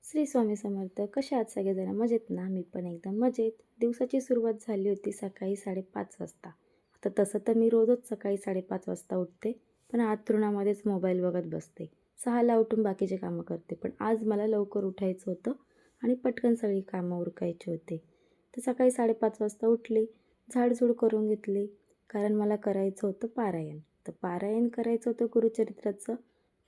श्री स्वामी समर्थ. कसे आहात सगळेजण? मजेत ना? मी पण एकदम मजेत. दिवसाची सुरुवात झाली होती सकाळी 5:30 वाजता. आता तसं तर मी रोजच सकाळी 5:30 वाजता उठते, पण अंथरुणामध्येच मोबाईल बघत बसते. 6ला उठून बाकीचे कामं करते, पण आज मला लवकर उठायचं होतं आणि पटकन सगळी कामं उरकायची होते. तर सकाळी 5:30 वाजता उठले, झाडझूड करून घेतली, कारण मला करायचं होतं पारायण. तर पारायण करायचं होतं गुरुचरित्राचं,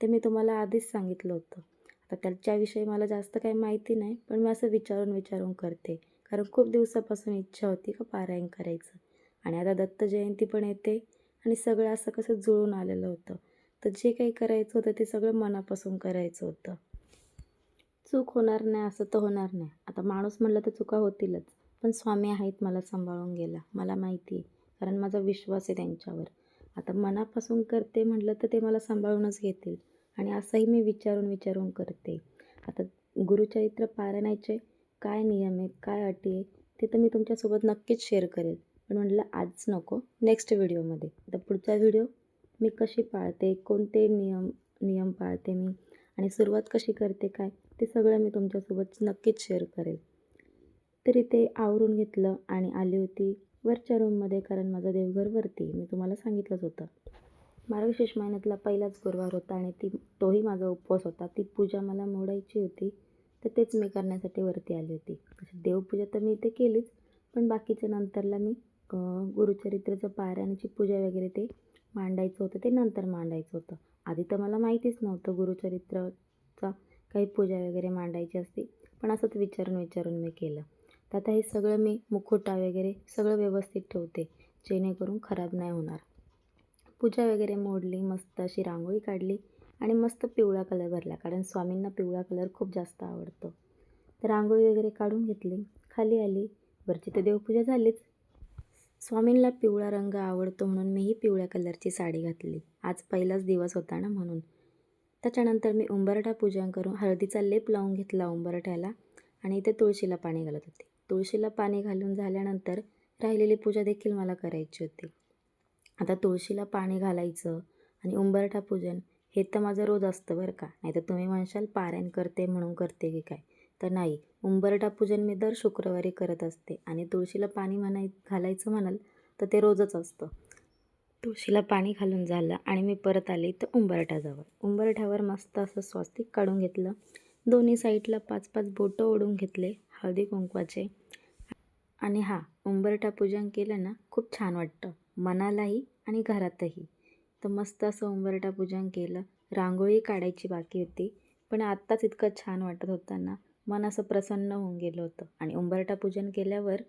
ते मी तुम्हाला आधीच सांगितलं होतं. आता त्याच्याविषयी मला जास्त काही माहिती नाही, पण मी असं विचारून करते. कारण खूप दिवसापासून इच्छा होती का पारायण करायचं. आणि आता दत्त जयंती पण येते आणि सगळं असं कसं जुळून आलेलं होतं. तर जे काही करायचं होतं ते सगळं मनापासून करायचं होतं. चूक होणार नाही असं तर होणार नाही. आता माणूस म्हणलं तर चुका होतीलच. पण स्वामी आहेत मला सांभाळून गेला. मला माहिती आहे, कारण माझा विश्वास आहे त्यांच्यावर. आता मनापासून करते म्हटलं तर ते मला सांभाळूनच घेतील. आणि असंही मी विचारून करते. आता गुरुचरित्र पारायणाचे काय नियम आहेत, काय अटी आहे, ते तर मी तुमच्यासोबत नक्कीच शेअर करेल. पण म्हटलं आज नको, नेक्स्ट व्हिडिओमध्ये. आता पुढचा व्हिडिओ मी कशी पाळते, कोणते नियम नियम पाळते मी आणि सुरुवात कशी करते काय, ते सगळं मी तुमच्यासोबत नक्कीच शेअर करेल. तरी ते आवरून घेतलं आणि आली होती वरच्या रूममध्ये, कारण माझं देवघर वरती मी तुम्हाला सांगितलंच होतं. मार्गशीर्ष महिन्यातला पहिलाच गुरुवार होता आणि तोही माझा उपवास होता. ती पूजा मला मोडायची होती, तर तेच मी करण्यासाठी वरती आली होती. तशी देवपूजा तर मी इथे केलीच, पण बाकीच्या नंतरला मी गुरुचरित्राचं पारायणाची पूजा वगैरे ते मांडायचं होतं, ते नंतर मांडायचं होतं. आधी तर मला माहितीच नव्हतं गुरुचरित्राचा काही पूजा वगैरे मांडायची असते, पण असंच विचारून मी केलं. तर आता हे सगळं मी मुखवटा वगैरे सगळं व्यवस्थित ठेवते, जेणेकरून खराब नाही होणार. पूजा वगैरे मोडली, मस्त अशी रांगोळी काढली आणि मस्त पिवळा कलर भरला, कारण स्वामींना पिवळा कलर खूप जास्त आवडतो. तर रांगोळी वगैरे काढून घेतली, खाली आली. वरची तर देवपूजा झालीच. स्वामींना पिवळा रंग आवडतो म्हणून मीही पिवळ्या कलरची साडी घातली. आज पहिलाच दिवस होता ना म्हणून. त्याच्यानंतर मी उंबरठा पूजन करून हळदीचा लेप लावून घेतला उंबरठ्याला आणि इथे तुळशीला पाणी घालत होते. तुळशीला पाणी घालून झाल्यानंतर राहिलेली पूजा देखील मला करायची होती. आता तुळशीला पाणी घालायचं आणि उंबरठा पूजन हे तर माझं रोज असतं बरं का. नाही तर तुम्ही म्हणशाल पारायण करते म्हणून करते की काय, तर नाही. उंबरठा पूजन मी दर शुक्रवारी करत असते आणि तुळशीला पाणी घालायचं म्हणाल तर ते रोजच असतं. तुळशीला पाणी घालून झालं आणि मी परत आले तर उंबरठ्याजवळ. उंबरठ्यावर मस्त असं स्वस्तिक काढून घेतलं. दोन्ही साईडला 5-5 बोटं ओढून घेतले हळदी कुंकवाचे. आणि उंबरठा पूजन केलं ना खूप छान वाटतं, मनालाही आणि घरातही. तर मस्त असं उंबरठा पूजन केलं. रांगोळी काढायची बाकी होती, पण आत्ताच इतकं छान वाटत होतं ना, मन असं प्रसन्न होऊन गेलं होतं. आणि उंबरठा पूजन केल्यावर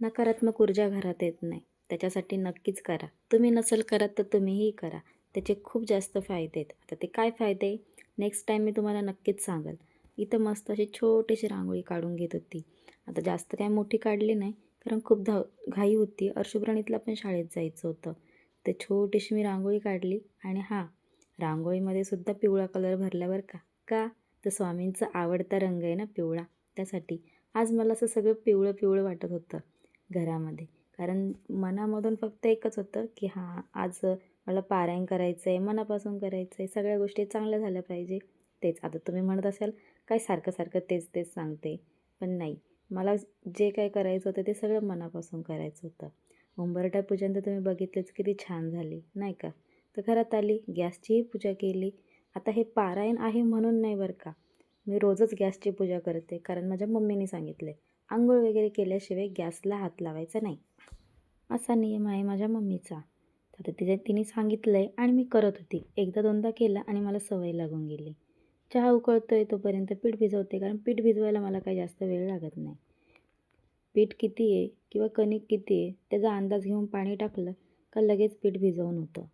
नकारात्मक ऊर्जा घरात येत नाही. त्याच्यासाठी नक्कीच करा. तुम्ही नसेल करत तर तुम्हीही करा. त्याचे खूप जास्त फायदे आहेत. आता ते काय फायदे नेक्स्ट टाईम मी तुम्हाला नक्कीच सांगेल. इथं मस्त अशी छोटीशी रांगोळी काढून घेत होती. आता जास्त काही मोठी काढली नाही, कारण खूप घाई होती. अर्शुप्रणीतला पण शाळेत जायचं होतं. तर छोटीशी मी रांगोळी काढली आणि रांगोळीमध्ये सुद्धा पिवळा कलर भरल्यावर का तर स्वामींचा आवडता रंग आहे ना पिवळा, त्यासाठी. आज मला असं सगळं पिवळं पिवळं वाटत होतं घरामध्ये, कारण मनामधून फक्त एकच होतं की आज मला पारायण करायचं आहे, मनापासून करायचं आहे, सगळ्या गोष्टी चांगल्या झाल्या पाहिजे. तेच. आता तुम्ही म्हणत असाल काय सारखं तेच सांगते, पण नाही. मला जे काय करायचं होतं ते सगळं मनापासून करायचं होतं. उंबरठा पूजन तर तुम्ही बघितलंच किती छान झाली नाही का. तर घरात आली, गॅसचीही पूजा केली. आता हे पारायण आहे म्हणून नाही बरं का, मी रोजच गॅसची पूजा करते, कारण माझ्या मम्मीने सांगितले अंघोळ वगैरे केल्याशिवाय गॅसला हात लावायचा नाही, असा नियम आहे माझ्या मम्मीचा. तर तिने सांगितलं आहे आणि मी करत होती. एकदा दोनदा केलं आणि मला सवय लागून गेली. चहा उकळतोय तोपर्यंत पीठ भिजवते, कारण पीठ भिजवायला मला काही जास्त वेळ लागत नाही. पीठ किती आहे किंवा कणिक किती आहे त्याचा अंदाज घेऊन पाणी टाकलं का लगेच पीठ भिजवून होतं.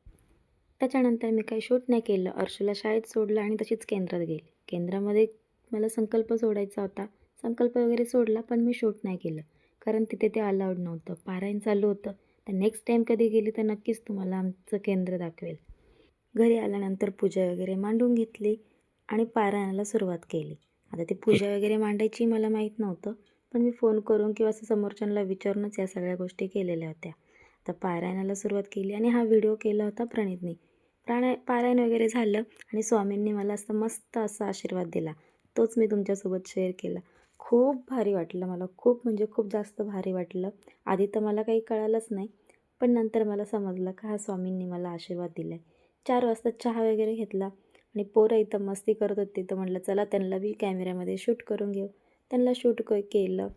त्याच्यानंतर मी काही शूट नाही केलं. अर्शूला शाळेत सोडलं आणि तशीच केंद्रात गेली. केंद्रामध्ये मला संकल्प सोडायचा होता. संकल्प वगैरे सोडला, पण मी शूट नाही केलं, कारण तिथे ते अलाउड नव्हतं. पारायण चालू होतं. तर नेक्स्ट टाईम कधी गेली तर नक्कीच तुम्हाला आमचं केंद्र दाखवेल. घरी आल्यानंतर पूजा वगैरे मांडून घेतली आणि पारायणाला सुरुवात केली. आता ती पूजा वगैरे मांडायची मला माहीत नव्हतं, पण मी फोन करून किंवा असं समोरच्यांना विचारूनच या सगळ्या गोष्टी केलेल्या होत्या. तर पारायणाला सुरुवात केली आणि व्हिडिओ केला होता प्रणीतनी. पारायण वगैरे झालं आणि स्वामींनी मला असं मस्त असा आशीर्वाद दिला. तोच मी तुमच्यासोबत शेअर केला. खूप भारी वाटलं मला, खूप म्हणजे खूप जास्त भारी वाटलं. आधी तर मला काही कळालंच नाही, पण नंतर मला समजलं का हा स्वामींनी मला आशीर्वाद दिला आहे. 4 वाजता चहा वगैरे घेतला आणि पोरं इथं मस्ती करत होती, तर म्हटलं चला त्यांना बी कॅमेऱ्यामध्ये शूट करून घेऊ. त्यांना शूट केलं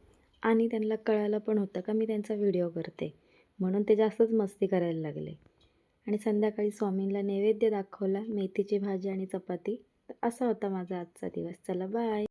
आणि त्यांना कळालं पण होतं का मी त्यांचा व्हिडिओ करते, म्हणून ते जास्तच मस्ती करायला लागले. आणि संध्याकाळी स्वामींना नैवेद्य दाखवला, मेथीची भाजी आणि चपाती. तर असा होता माझा आजचा दिवस. चला बाय.